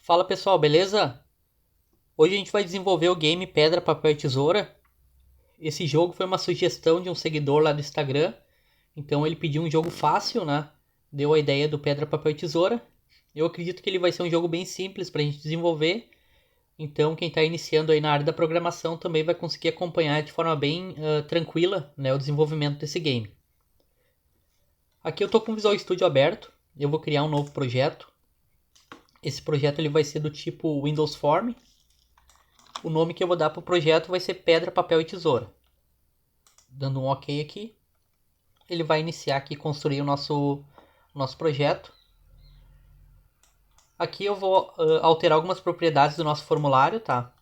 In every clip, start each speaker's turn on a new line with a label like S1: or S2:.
S1: Fala pessoal, beleza? Hoje a gente vai desenvolver o game Pedra, Papel e Tesoura. Esse jogo foi uma sugestão de um seguidor lá do Instagram. Então ele pediu um jogo fácil, né? Deu a ideia do Pedra, Papel e Tesoura. Eu acredito que ele vai ser um jogo bem simples para a gente desenvolver. Então quem está iniciando aí na área da programação também vai conseguir acompanhar de forma bem tranquila, né, o desenvolvimento desse game. Aqui eu estou com o Visual Studio aberto. Eu vou criar um novo projeto. Esse projeto ele vai ser do tipo Windows Form. O nome que eu vou dar para o projeto vai ser Pedra, Papel e Tesoura. Dando um OK aqui, ele vai iniciar aqui construir o nosso projeto. Aqui eu vou alterar algumas propriedades do nosso formulário, tá?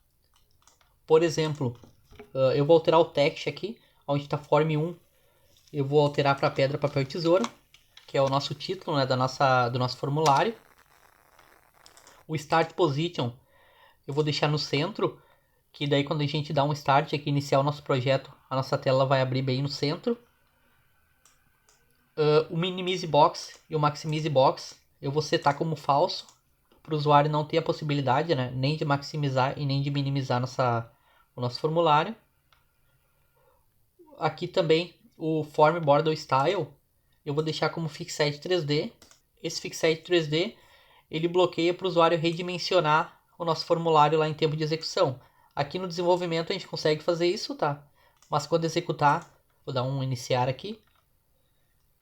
S1: Por exemplo, eu vou alterar o text aqui, onde está Form 1. Eu vou alterar para Pedra, Papel e Tesoura, que é o nosso título, né, do nosso formulário. O Start Position eu vou deixar no centro, que daí quando a gente dá um Start aqui, iniciar o nosso projeto, a nossa tela vai abrir bem no centro. O Minimize Box e o Maximize Box eu vou setar como falso, para o usuário não ter a possibilidade, né, nem de maximizar e nem de minimizar o nosso formulário. Aqui também o Form Border Style eu vou deixar como Fixed 3D. Esse Fixed 3D ele bloqueia para o usuário redimensionar o nosso formulário lá em tempo de execução. Aqui no desenvolvimento a gente consegue fazer isso, tá? Mas quando executar, vou dar um iniciar aqui,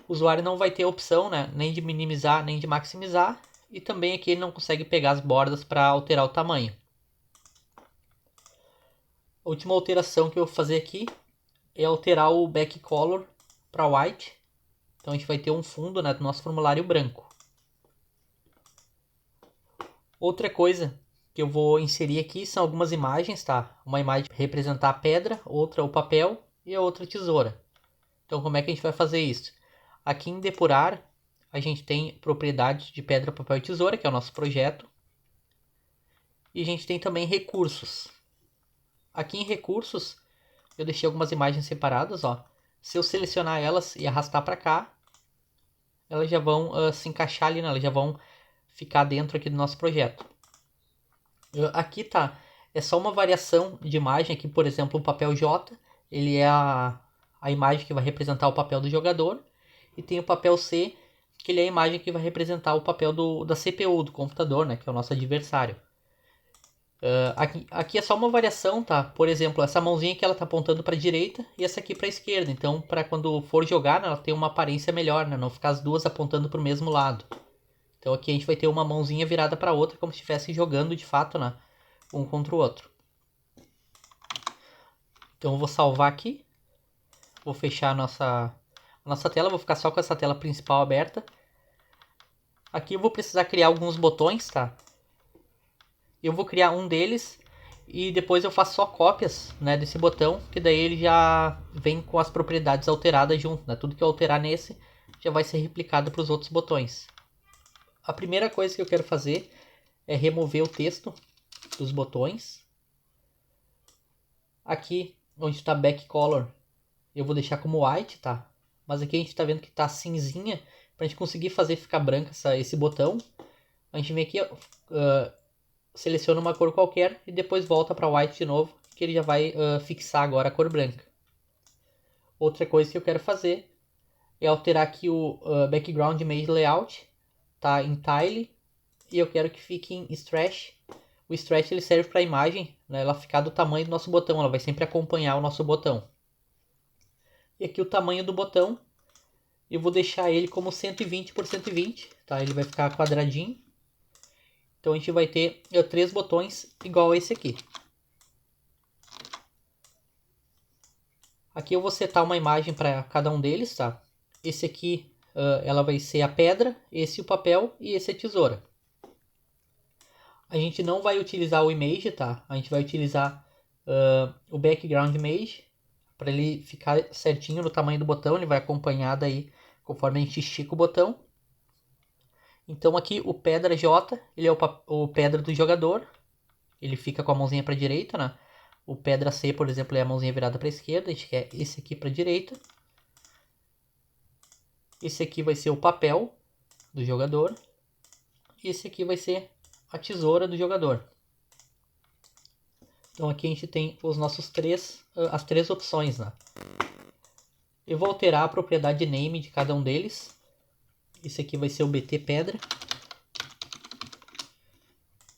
S1: o usuário não vai ter a opção, né, nem de minimizar nem de maximizar, e também aqui ele não consegue pegar as bordas para alterar o tamanho. A última alteração que eu vou fazer aqui é alterar o back color para white. Então a gente vai ter um fundo, né, do nosso formulário branco. Outra coisa que eu vou inserir aqui são algumas imagens, tá? Uma imagem para representar a pedra, outra o papel e a outra a tesoura. Então como é que a gente vai fazer isso? Aqui em depurar a gente tem propriedades de pedra, papel e tesoura, que é o nosso projeto. E a gente tem também recursos. Aqui em recursos eu deixei algumas imagens separadas, ó. Se eu selecionar elas e arrastar para cá, elas já vão se encaixar ali, né? Elas já vão ficar dentro aqui do nosso projeto. Aqui tá, é só uma variação de imagem aqui, por exemplo, o papel J, ele é a imagem que vai representar o papel do jogador, e tem o papel C, que ele é a imagem que vai representar o papel da CPU, do computador, né, que é o nosso adversário. Aqui é só uma variação, tá? Por exemplo, essa mãozinha aqui ela tá apontando para a direita e essa aqui para a esquerda. Então, para quando for jogar, né, ela tem uma aparência melhor, né? Não ficar as duas apontando para o mesmo lado. Então aqui a gente vai ter uma mãozinha virada para outra, como se estivesse jogando de fato, né, um contra o outro. Então eu vou salvar aqui, vou fechar a nossa tela, vou ficar só com essa tela principal aberta. Aqui eu vou precisar criar alguns botões, tá? Eu vou criar um deles e depois eu faço só cópias, né, desse botão, que daí ele já vem com as propriedades alteradas junto, né? Tudo que eu alterar nesse já vai ser replicado para os outros botões. A primeira coisa que eu quero fazer é remover o texto dos botões. Aqui onde está back color eu vou deixar como white, tá? Mas aqui a gente está vendo que está cinzinha, para a gente conseguir fazer ficar branca esse botão. A gente vem aqui, seleciona uma cor qualquer e depois volta para white de novo, que ele já vai fixar agora a cor branca. Outra coisa que eu quero fazer é alterar aqui o background image layout, tá em tile, e eu quero que fique em stretch. O stretch ele serve para a imagem, né, ela ficar do tamanho do nosso botão, ela vai sempre acompanhar o nosso botão. E aqui o tamanho do botão, eu vou deixar ele como 120 por 120, tá? Ele vai ficar quadradinho. Então a gente vai ter 3 botões igual a esse aqui. Aqui eu vou setar uma imagem para cada um deles, tá? Esse aqui ela vai ser a pedra, esse o papel e esse a tesoura. A gente não vai utilizar o image, tá? A gente vai utilizar o background image para ele ficar certinho no tamanho do botão. Ele vai acompanhar daí conforme a gente estica o botão. Então aqui o pedra J, ele é o pedra do jogador. Ele fica com a mãozinha para a direita, né? O pedra C, por exemplo, é a mãozinha virada para a esquerda. A gente quer esse aqui para a direita. Esse aqui vai ser o papel do jogador. E esse aqui vai ser a tesoura do jogador. Então aqui a gente tem os nossos as três opções, né? Eu vou alterar a propriedade name de cada um deles. Esse aqui vai ser o BT pedra.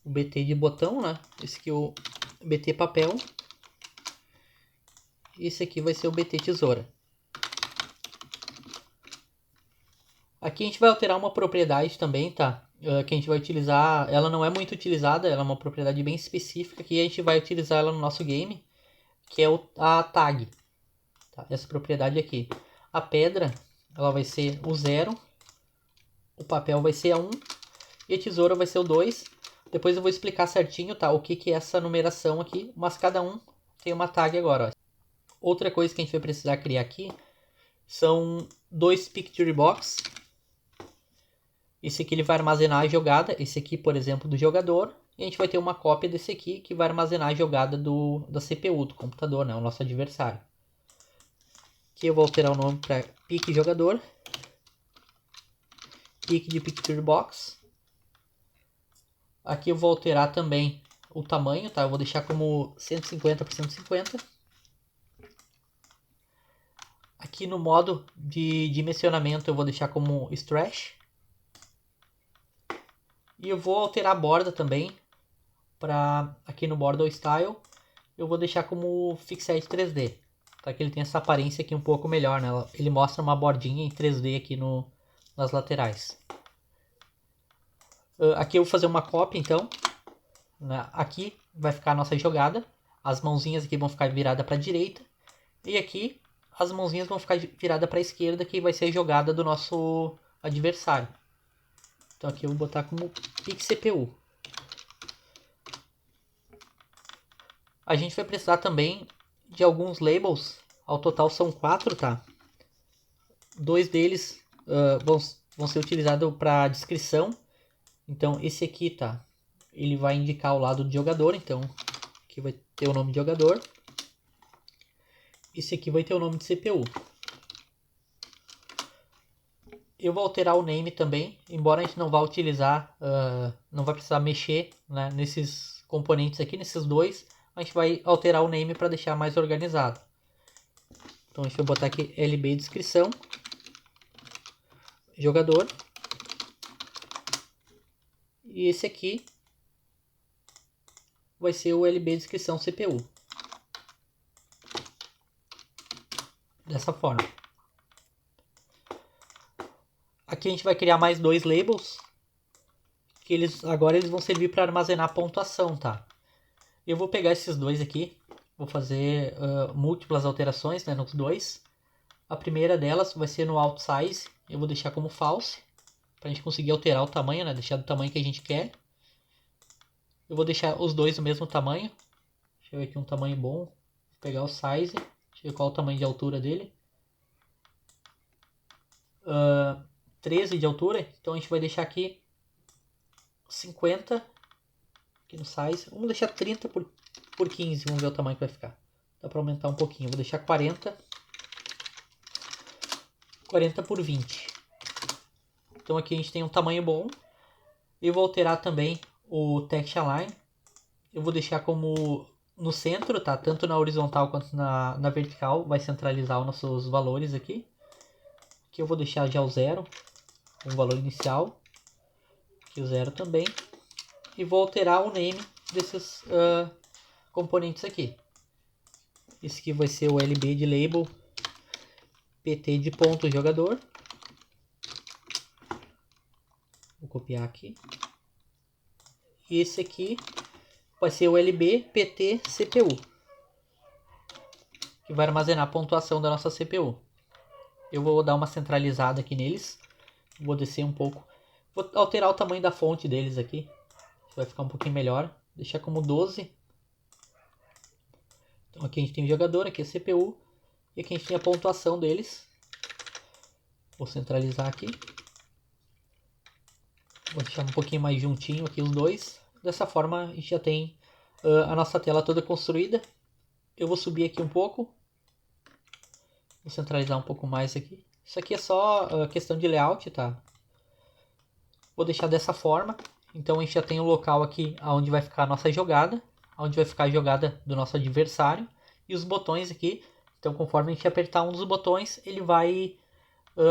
S1: O BT de botão, né? Esse aqui é o BT papel. Esse aqui vai ser o BT tesoura. Aqui a gente vai alterar uma propriedade também, tá? Que a gente vai utilizar, ela não é muito utilizada, ela é uma propriedade bem específica que a gente vai utilizar ela no nosso game, que é a tag. Tá? Essa propriedade aqui. A pedra, ela vai ser o 0, o papel vai ser a 1 e a tesoura vai ser o 2. Depois eu vou explicar certinho, tá? O que é essa numeração aqui, mas cada um tem uma tag agora, ó. Outra coisa que a gente vai precisar criar aqui são 2 Picture Box. Esse aqui ele vai armazenar a jogada, esse aqui, por exemplo, do jogador. E a gente vai ter uma cópia desse aqui que vai armazenar a jogada da CPU, do computador, né? O nosso adversário. Aqui eu vou alterar o nome para Pick Jogador. Pick de Picture Box. Aqui eu vou alterar também o tamanho, tá? Eu vou deixar como 150 por 150. Aqui no modo de dimensionamento eu vou deixar como Stretch. E eu vou alterar a borda também. Aqui no Border Style eu vou deixar como Fixed 3D. Tá? Que ele tem essa aparência aqui um pouco melhor, né? Ele mostra uma bordinha em 3D aqui nas laterais. Aqui eu vou fazer uma cópia então. Né? Aqui vai ficar a nossa jogada. As mãozinhas aqui vão ficar viradas para a direita. E aqui as mãozinhas vão ficar viradas para a esquerda, que vai ser a jogada do nosso adversário. Então aqui eu vou botar como Pick CPU. A gente vai precisar também de alguns labels. Ao total são 4, tá? 2 deles vão ser utilizados para descrição. Então esse aqui, tá? Ele vai indicar o lado do jogador. Então aqui vai ter o nome de jogador. Esse aqui vai ter o nome de CPU. Eu vou alterar o name também, embora a gente não vá utilizar, não vai precisar mexer, né, nesses componentes aqui, nesses dois, a gente vai alterar o name para deixar mais organizado. Então deixa eu botar aqui LB descrição, jogador, e esse aqui vai ser o LB descrição CPU. Dessa forma. Aqui a gente vai criar mais 2 labels, que agora eles vão servir para armazenar pontuação, tá? Eu vou pegar esses dois aqui, vou fazer múltiplas alterações, né, nos dois. A primeira delas vai ser no Alt Size, eu vou deixar como False, para a gente conseguir alterar o tamanho, né, deixar do tamanho que a gente quer. Eu vou deixar os dois do mesmo tamanho, deixa eu ver aqui um tamanho bom, vou pegar o Size, deixa eu ver qual é o tamanho de altura dele. 13 de altura, então a gente vai deixar aqui 50 aqui no size, vamos deixar 30 por 15, vamos ver o tamanho que vai ficar. Dá para aumentar um pouquinho, vou deixar 40 por 20. Então aqui a gente tem um tamanho bom. Eu vou alterar também o Text Align. Eu vou deixar como no centro, tá? Tanto na horizontal quanto na vertical, vai centralizar os nossos valores aqui. Aqui eu vou deixar já o 0, o valor inicial. Aqui o 0 também. E vou alterar o name desses componentes aqui. Esse aqui vai ser o LB de label, PT de ponto jogador. Vou copiar aqui. E esse aqui vai ser o LB PT CPU, que vai armazenar a pontuação da nossa CPU. Eu vou dar uma centralizada aqui neles. Vou descer um pouco. Vou alterar o tamanho da fonte deles aqui. Vai ficar um pouquinho melhor. Deixar como 12. Então aqui a gente tem o jogador, aqui a CPU. E aqui a gente tem a pontuação deles. Vou centralizar aqui. Vou deixar um pouquinho mais juntinho aqui os dois. Dessa forma a gente já tem a nossa tela toda construída. Eu vou subir aqui um pouco. Vou centralizar um pouco mais aqui. Isso aqui é só questão de layout, tá? Vou deixar dessa forma. Então a gente já tem o local aqui onde vai ficar a nossa jogada, onde vai ficar a jogada do nosso adversário e os botões aqui. Então conforme a gente apertar um dos botões, ele vai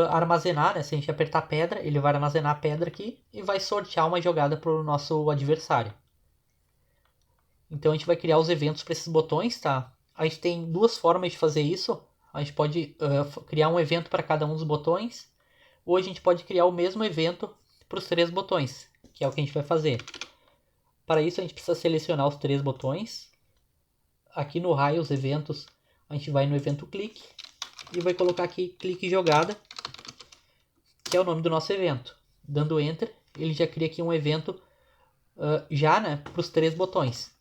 S1: armazenar, né? Se a gente apertar a pedra, ele vai armazenar a pedra aqui e vai sortear uma jogada para o nosso adversário. Então a gente vai criar os eventos para esses botões, tá? A gente tem duas formas de fazer isso. A gente pode criar um evento para cada um dos botões, ou a gente pode criar o mesmo evento para os 3 botões, que é o que a gente vai fazer. Para isso a gente precisa selecionar os 3 botões. Aqui no raio, os eventos, a gente vai no evento clique e vai colocar aqui clique jogada, que é o nome do nosso evento. Dando enter, ele já cria aqui um evento né, para os 3 botões.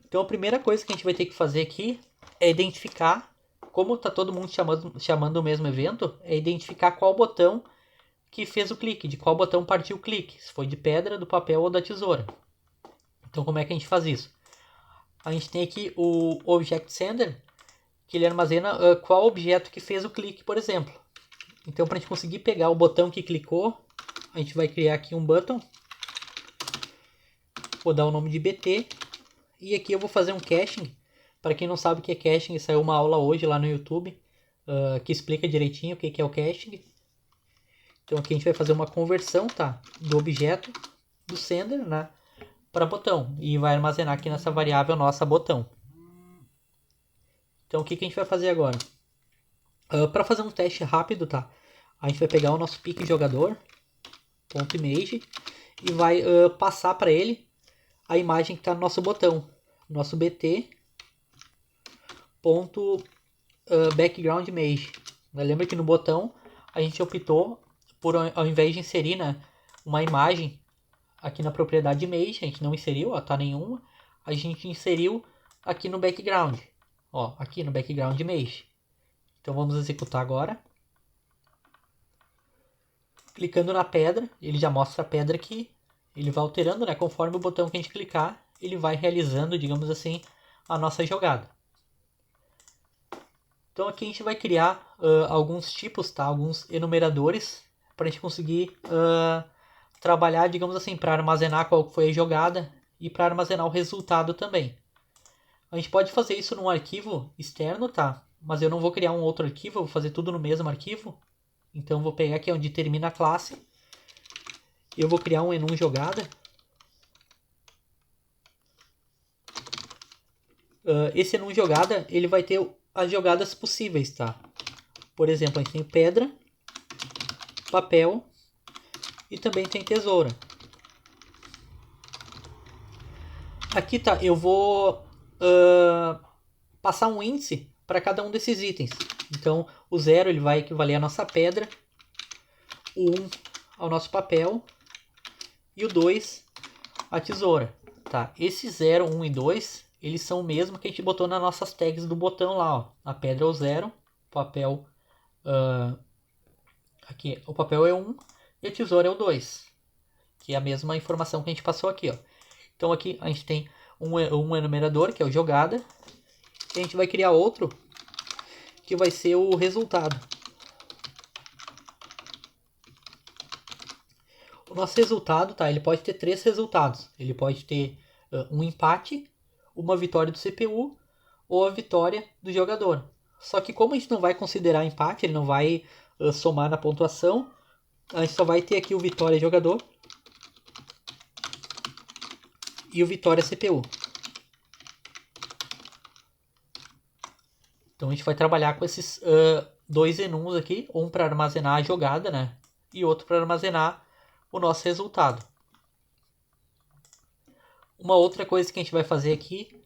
S1: Então a primeira coisa que a gente vai ter que fazer aqui é identificar, como está todo mundo chamando o mesmo evento, é identificar qual botão que fez o clique, de qual botão partiu o clique, se foi de pedra, do papel ou da tesoura. Então como é que a gente faz isso? A gente tem aqui o Object Sender, que ele armazena qual objeto que fez o clique, por exemplo. Então para a gente conseguir pegar o botão que clicou, a gente vai criar aqui um button, vou dar o nome de BT, e aqui eu vou fazer um caching. Para quem não sabe o que é caching, saiu uma aula hoje lá no YouTube que explica direitinho o que é o caching. Então aqui a gente vai fazer uma conversão, tá, do objeto do sender, né, para botão, e vai armazenar aqui nessa variável nossa botão. Então o que a gente vai fazer agora? Para fazer um teste rápido, tá, a gente vai pegar o nosso pique jogador .image e vai passar para ele a imagem que está no nosso botão, nosso bt background image. Lembra que no botão a gente optou por, ao invés de inserir, né, uma imagem aqui na propriedade image, a gente não inseriu, tá nenhuma, a gente inseriu aqui no background, ó, aqui no background image. Então vamos executar agora. Clicando na pedra, ele já mostra a pedra aqui, ele vai alterando, né, conforme o botão que a gente clicar, ele vai realizando, digamos assim, a nossa jogada. Então aqui a gente vai criar alguns tipos, tá, alguns enumeradores, para a gente conseguir trabalhar, digamos assim, para armazenar qual foi a jogada e para armazenar o resultado também. A gente pode fazer isso num arquivo externo, tá? Mas eu não vou criar um outro arquivo, eu vou fazer tudo no mesmo arquivo. Então eu vou pegar aqui onde termina a classe. Eu vou criar um enum jogada. Esse enum jogada, ele vai ter as jogadas possíveis, tá? Por exemplo, a gente tem pedra, papel e também tem tesoura. Aqui tá, eu vou passar um índice para cada um desses itens. Então o 0 ele vai equivaler à nossa pedra, o 1 ao nosso papel e o 2 à tesoura. Tá? Esses 0, 1 e 2 eles são o mesmo que a gente botou nas nossas tags do botão lá. Ó. A pedra é o 0, o papel aqui, o papel é 1 e a tesoura é o 2, que é a mesma informação que a gente passou aqui. Ó. Então aqui a gente tem um enumerador, que é o jogada, e a gente vai criar outro, que vai ser o resultado. O nosso resultado, tá, ele pode ter 3 resultados. Ele pode ter um empate, uma vitória do CPU ou a vitória do jogador. Só que como a gente não vai considerar empate, ele não vai somar na pontuação, a gente só vai ter aqui o vitória jogador e o vitória CPU. Então a gente vai trabalhar com esses 2 enums aqui, um para armazenar a jogada, né, e outro para armazenar o nosso resultado. Uma outra coisa que a gente vai fazer aqui,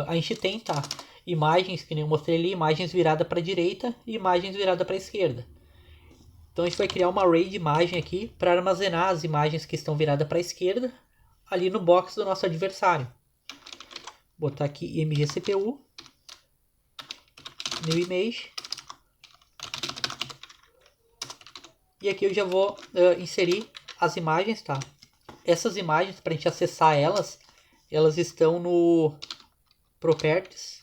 S1: a gente tem, tá, imagens, que nem eu mostrei ali, imagens viradas para a direita e imagens viradas para a esquerda. Então a gente vai criar uma array de imagem aqui para armazenar as imagens que estão viradas para a esquerda ali no box do nosso adversário. Vou botar aqui imgcpu, new image. E aqui eu já vou inserir as imagens, tá? Essas imagens, para a gente acessar elas, elas estão no properties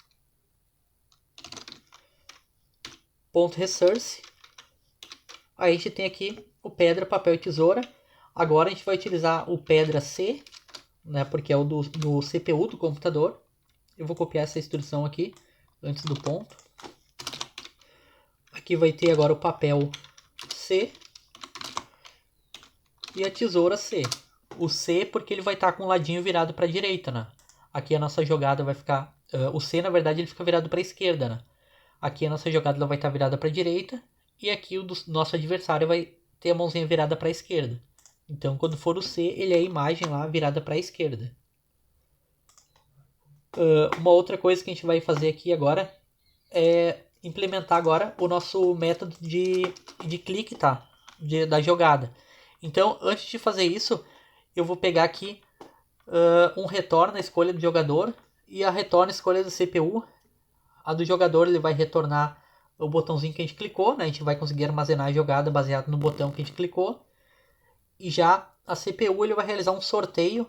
S1: .resource. Aí a gente tem aqui o pedra, papel e tesoura. Agora a gente vai utilizar o pedra C, né, porque é o do CPU do computador. Eu vou copiar essa instrução aqui, antes do ponto. Aqui vai ter agora o papel C e a tesoura C. O C porque ele vai estar com o ladinho virado para a direita, né? Aqui a nossa jogada vai ficar... o C, na verdade, ele fica virado para a esquerda, né? Aqui a nossa jogada ela vai estar virada para a direita. E aqui o do nosso adversário vai ter a mãozinha virada para a esquerda. Então, quando for o C, ele é a imagem lá virada para a esquerda. Uma outra coisa que a gente vai fazer aqui agora é implementar agora o nosso método de clique, tá? Da jogada. Então, antes de fazer isso, eu vou pegar aqui um retorno, a escolha do jogador, e a retorno, a escolha do CPU. A do jogador ele vai retornar o botãozinho que a gente clicou, né? A gente vai conseguir armazenar a jogada baseado no botão que a gente clicou. E já a CPU ele vai realizar um sorteio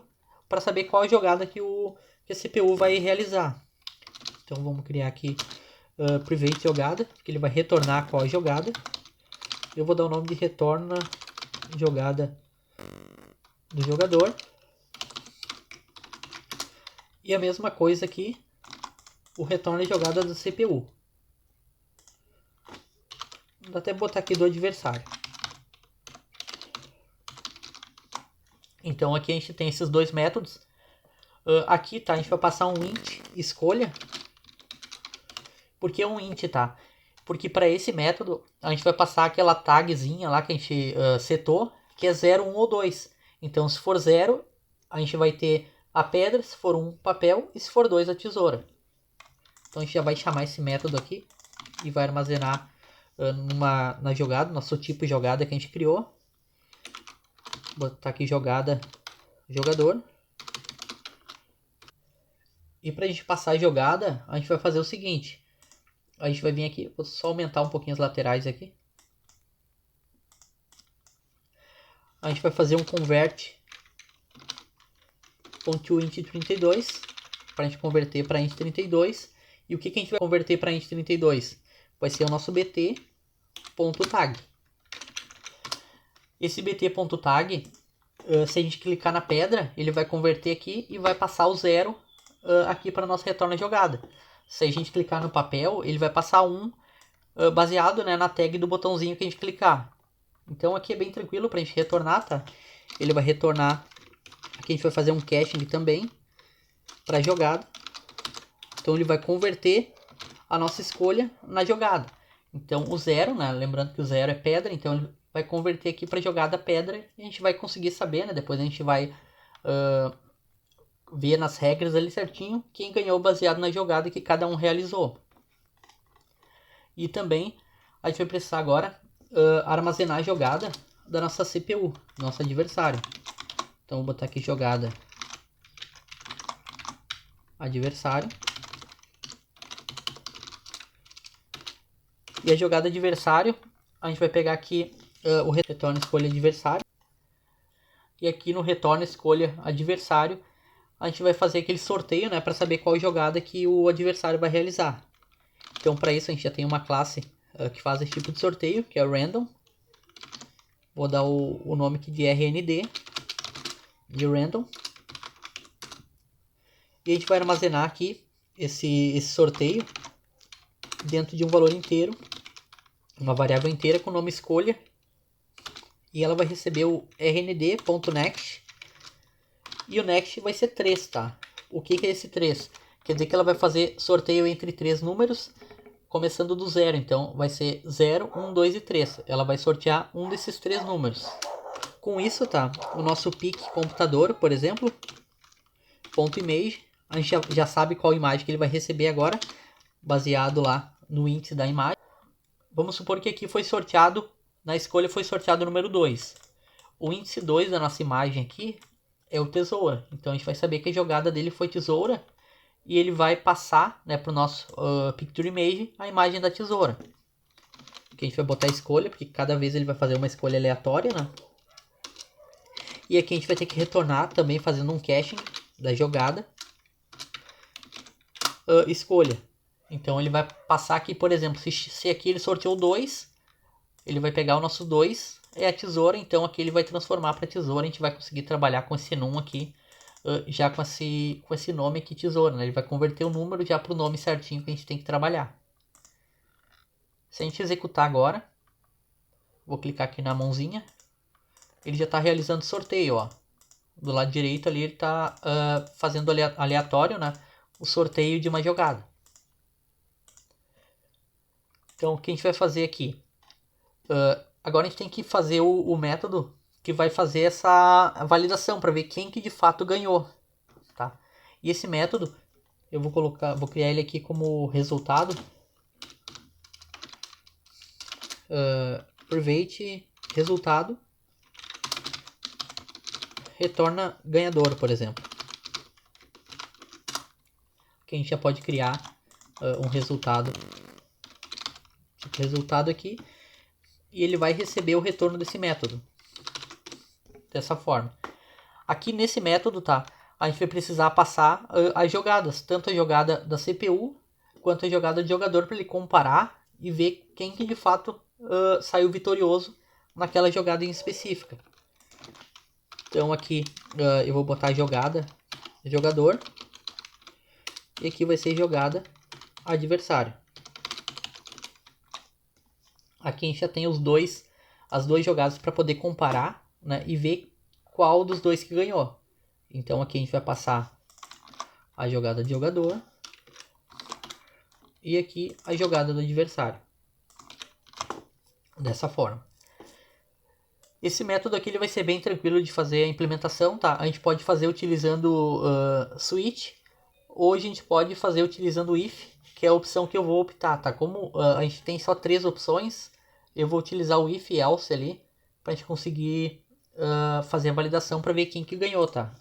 S1: para saber qual a jogada que a CPU vai realizar. Então vamos criar aqui private jogada, que ele vai retornar qual a jogada. Eu vou dar o nome de retorna jogada do jogador. E a mesma coisa aqui, o retorno de jogada da CPU. Vou até botar aqui do adversário. Então aqui a gente tem esses dois métodos. Aqui tá, a gente vai passar um int escolha. Por que um int, tá? Porque para esse método a gente vai passar aquela tagzinha lá que a gente setou, que é 0, 1 ou 2. Então se for 0, a gente vai ter a pedra, se for 1, papel, e se for 2, a tesoura. Então a gente já vai chamar esse método aqui e vai armazenar na jogada, nosso tipo de jogada que a gente criou. Vou botar aqui jogada jogador. E para a gente passar a jogada, a gente vai fazer o seguinte. A gente vai vir aqui, vou só aumentar um pouquinho as laterais aqui. A gente vai fazer um convert.int32 para a gente converter para int32. E o que a gente vai converter para int32? Vai ser o nosso bt.tag. Esse bt.tag, se a gente clicar na pedra, ele vai converter aqui e vai passar o 0 aqui para nossa retorno jogada. Se a gente clicar no papel, ele vai passar 1 baseado, né, na tag do botãozinho que a gente clicar. Então aqui é bem tranquilo para a gente retornar, tá? Ele vai retornar. Aqui a gente vai fazer um caching também para a jogada. Então ele vai converter a nossa escolha na jogada. Então o 0, né, lembrando que o 0 é pedra, então ele vai converter aqui para jogada pedra e a gente vai conseguir saber, né? Depois a gente vai ver nas regras ali certinho quem ganhou baseado na jogada que cada um realizou. E também a gente vai precisar agora armazenar a jogada da nossa CPU, nosso adversário. Então vou botar aqui jogada adversário. E a jogada adversário, a gente vai pegar aqui o retorno escolha adversário. E aqui no retorno escolha adversário, a gente vai fazer aquele sorteio, né, para saber qual jogada que o adversário vai realizar. Então para isso a gente já tem uma classe que faz esse tipo de sorteio, que é o random. Vou dar o nome aqui de rnd, de random. E a gente vai armazenar aqui esse sorteio dentro de um valor inteiro, uma variável inteira com o nome escolha. E ela vai receber o rnd.next. E o next vai ser 3, tá? O que é esse 3? Quer dizer que ela vai fazer sorteio entre 3 números, começando do 0. Então vai ser 0, 1, 2 e 3. Ela vai sortear um desses 3 números. Com isso, tá? O nosso pick computador, por exemplo, .image, a gente já sabe qual imagem que ele vai receber agora, baseado lá no índice da imagem. Vamos supor que aqui foi sorteado, na escolha foi sorteado o número 2. O índice 2 da nossa imagem aqui é o tesoura. Então a gente vai saber que a jogada dele foi tesoura e ele vai passar, né, para o nosso picture image a imagem da tesoura. Aqui a gente vai botar a escolha, porque cada vez ele vai fazer uma escolha aleatória, né? E aqui a gente vai ter que retornar também fazendo um caching da jogada escolha. Então ele vai passar aqui, por exemplo, se aqui ele sorteou 2, ele vai pegar o nosso 2 é a tesoura, então aqui ele vai transformar para tesoura, a gente vai conseguir trabalhar com esse num aqui, já com esse nome aqui, tesoura, né? Ele vai converter o número já para o nome certinho que a gente tem que trabalhar. Se a gente executar agora, vou clicar aqui na mãozinha, ele já está realizando sorteio, ó. Do lado direito ali ele está fazendo aleatório, né? O sorteio de uma jogada. Então o que a gente vai fazer aqui? Agora a gente tem que fazer o método que vai fazer essa validação para ver quem que de fato ganhou, tá? E esse método eu vou criar ele aqui como resultado private resultado retorna ganhador, por exemplo. Que a gente já pode criar um resultado aqui e ele vai receber o retorno desse método dessa forma. Aqui nesse método, tá? A gente vai precisar passar as jogadas, tanto a jogada da CPU quanto a jogada do jogador, para ele comparar e ver quem que de fato saiu vitorioso naquela jogada em específica. Então aqui eu vou botar jogada jogador e aqui vai ser jogada adversário. Aqui a gente já tem as duas jogadas para poder comparar, né, e ver qual dos dois que ganhou. Então aqui a gente vai passar a jogada de jogador e aqui a jogada do adversário. Dessa forma. Esse método aqui ele vai ser bem tranquilo de fazer a implementação, tá? A gente pode fazer utilizando switch, ou a gente pode fazer utilizando if, que é a opção que eu vou optar, tá? Como a gente tem só 3 opções, eu vou utilizar o if e else ali, para a gente conseguir fazer a validação para ver quem que ganhou, tá?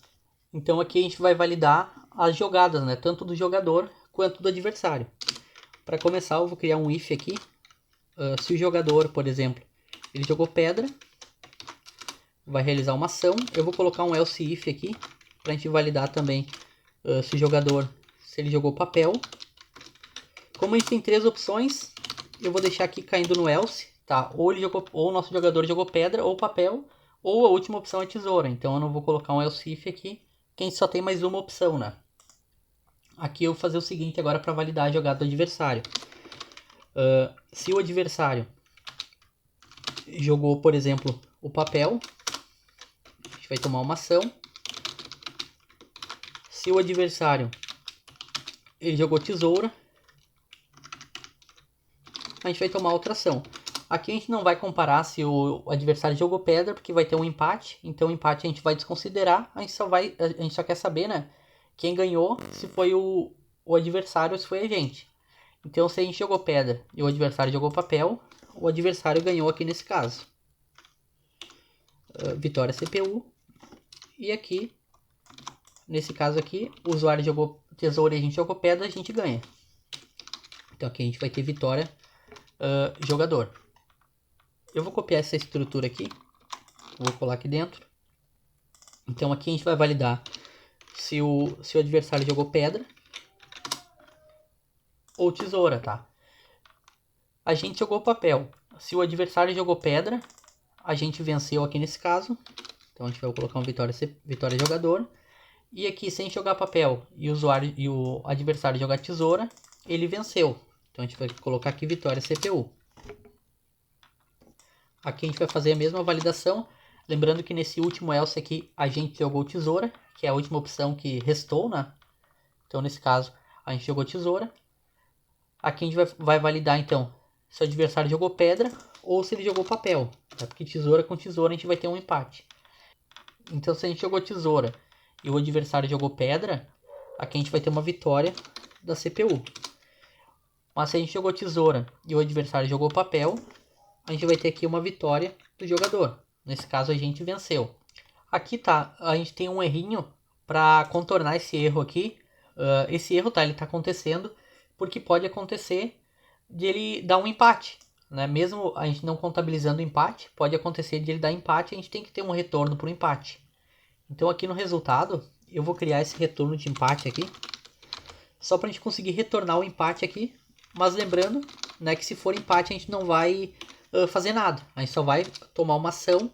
S1: Então aqui a gente vai validar as jogadas, né? Tanto do jogador quanto do adversário. Para começar eu vou criar um if aqui. Se o jogador, por exemplo, ele jogou pedra, vai realizar uma ação. Eu vou colocar um else if aqui, para a gente validar também se o jogador, se ele jogou papel. Como a gente tem 3 opções, eu vou deixar aqui caindo no else, tá? Ou o nosso jogador jogou pedra ou papel, ou a última opção é tesoura. Então eu não vou colocar um else if aqui, que a gente só tem mais uma opção, né? Aqui eu vou fazer o seguinte agora para validar a jogada do adversário. Se o adversário jogou, por exemplo, o papel, a gente vai tomar uma ação. Se o adversário ele jogou tesoura, a gente vai tomar outra ação. Aqui a gente não vai comparar se o adversário jogou pedra, porque vai ter um empate. Então o empate a gente vai desconsiderar. A gente só quer saber, né, quem ganhou, se foi o adversário ou se foi a gente. Então se a gente jogou pedra e o adversário jogou papel, o adversário ganhou aqui nesse caso. Vitória CPU. E aqui, nesse caso aqui, o usuário jogou tesoura e a gente jogou pedra, a gente ganha. Então aqui a gente vai ter vitória jogador. Eu vou copiar essa estrutura aqui, vou colar aqui dentro. Então aqui a gente vai validar se o adversário jogou pedra ou tesoura, tá? A gente jogou papel. Se o adversário jogou pedra, a gente venceu aqui nesse caso. Então a gente vai colocar um vitória jogador. E aqui, sem jogar papel e o adversário jogar tesoura, ele venceu. Então a gente vai colocar aqui vitória CPU. Aqui a gente vai fazer a mesma validação. Lembrando que nesse último else aqui a gente jogou tesoura, que é a última opção que restou, né? Então nesse caso a gente jogou tesoura. Aqui a gente vai validar então se o adversário jogou pedra ou se ele jogou papel. Tá? Porque tesoura com tesoura a gente vai ter um empate. Então se a gente jogou tesoura e o adversário jogou pedra, aqui a gente vai ter uma vitória da CPU. Mas se a gente jogou tesoura e o adversário jogou papel, a gente vai ter aqui uma vitória do jogador. Nesse caso a gente venceu. Aqui tá, a gente tem um errinho para contornar esse erro aqui. Esse erro tá, ele tá acontecendo porque pode acontecer de ele dar um empate, né? Mesmo a gente não contabilizando o empate, pode acontecer de ele dar empate, a gente tem que ter um retorno para o empate. Então aqui no resultado, eu vou criar esse retorno de empate aqui, só para a gente conseguir retornar o empate aqui, mas lembrando, né, que se for empate a gente não vai fazer nada. A gente só vai tomar uma ação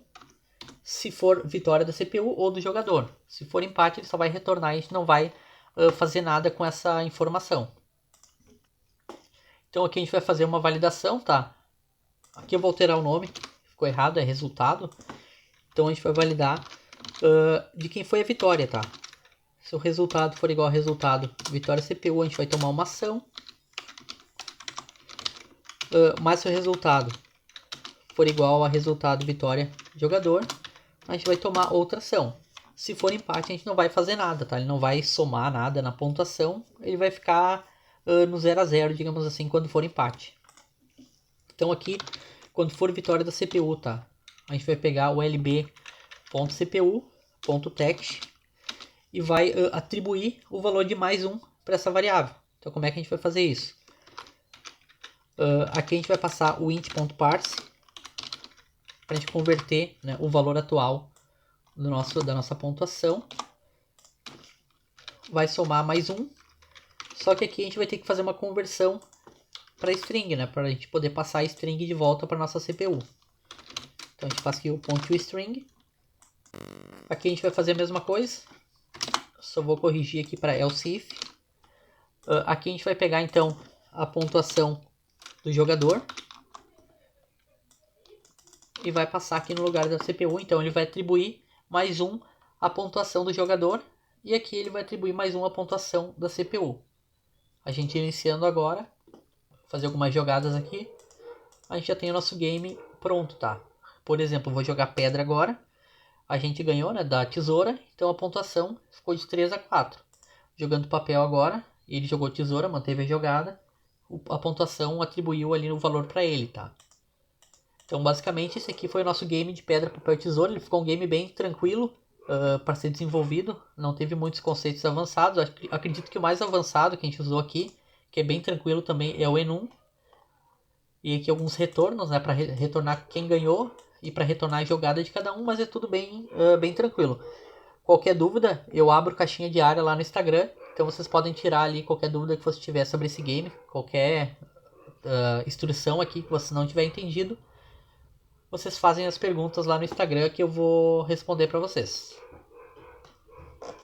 S1: se for vitória da CPU ou do jogador. Se for empate, ele só vai retornar e a gente não vai fazer nada com essa informação. Então aqui a gente vai fazer uma validação, tá? Aqui eu vou alterar o nome, ficou errado, é resultado. Então a gente vai validar de quem foi a vitória, tá? Se o resultado for igual ao resultado vitória CPU, a gente vai tomar uma ação. Mas se o resultado for igual a resultado vitória jogador, a gente vai tomar outra ação. Se for empate, a gente não vai fazer nada, tá? Ele não vai somar nada na pontuação, ele vai ficar no 0 a 0, digamos assim, quando for empate. Então aqui, quando for vitória da CPU, tá? A gente vai pegar o lb.cpu.text e vai atribuir o valor de mais 1 para essa variável. Então como é que a gente vai fazer isso? Aqui a gente vai passar o int.parse para a gente converter, né, o valor atual da nossa pontuação. Vai somar mais 1. Só que aqui a gente vai ter que fazer uma conversão para string, né, para a gente poder passar a string de volta para nossa CPU. Então a gente faz aqui o .toString. Aqui a gente vai fazer a mesma coisa. Só vou corrigir aqui para else if. Aqui a gente vai pegar então a pontuação do jogador e vai passar aqui no lugar da CPU. Então ele vai atribuir mais 1 a pontuação do jogador e aqui ele vai atribuir mais 1 a pontuação da CPU. A gente iniciando agora, fazer algumas jogadas aqui, a gente já tem o nosso game pronto, tá? Por exemplo, eu vou jogar pedra agora, a gente ganhou, né, da tesoura, então a pontuação ficou de 3 a 4. Jogando papel agora, ele jogou tesoura, manteve a jogada, a pontuação atribuiu ali o valor para ele, tá? Então basicamente esse aqui foi o nosso game de pedra, papel e tesoura. Ele ficou um game bem tranquilo para ser desenvolvido, não teve muitos conceitos avançados. Acredito que o mais avançado que a gente usou aqui, que é bem tranquilo também, é o enum. E aqui alguns retornos, né, para retornar quem ganhou e para retornar a jogada de cada um, mas é tudo bem tranquilo. Qualquer dúvida, eu abro caixinha de área lá no Instagram, então vocês podem tirar ali qualquer dúvida que você tiver sobre esse game, qualquer instrução aqui que você não tiver entendido. Vocês fazem as perguntas lá no Instagram que eu vou responder para vocês.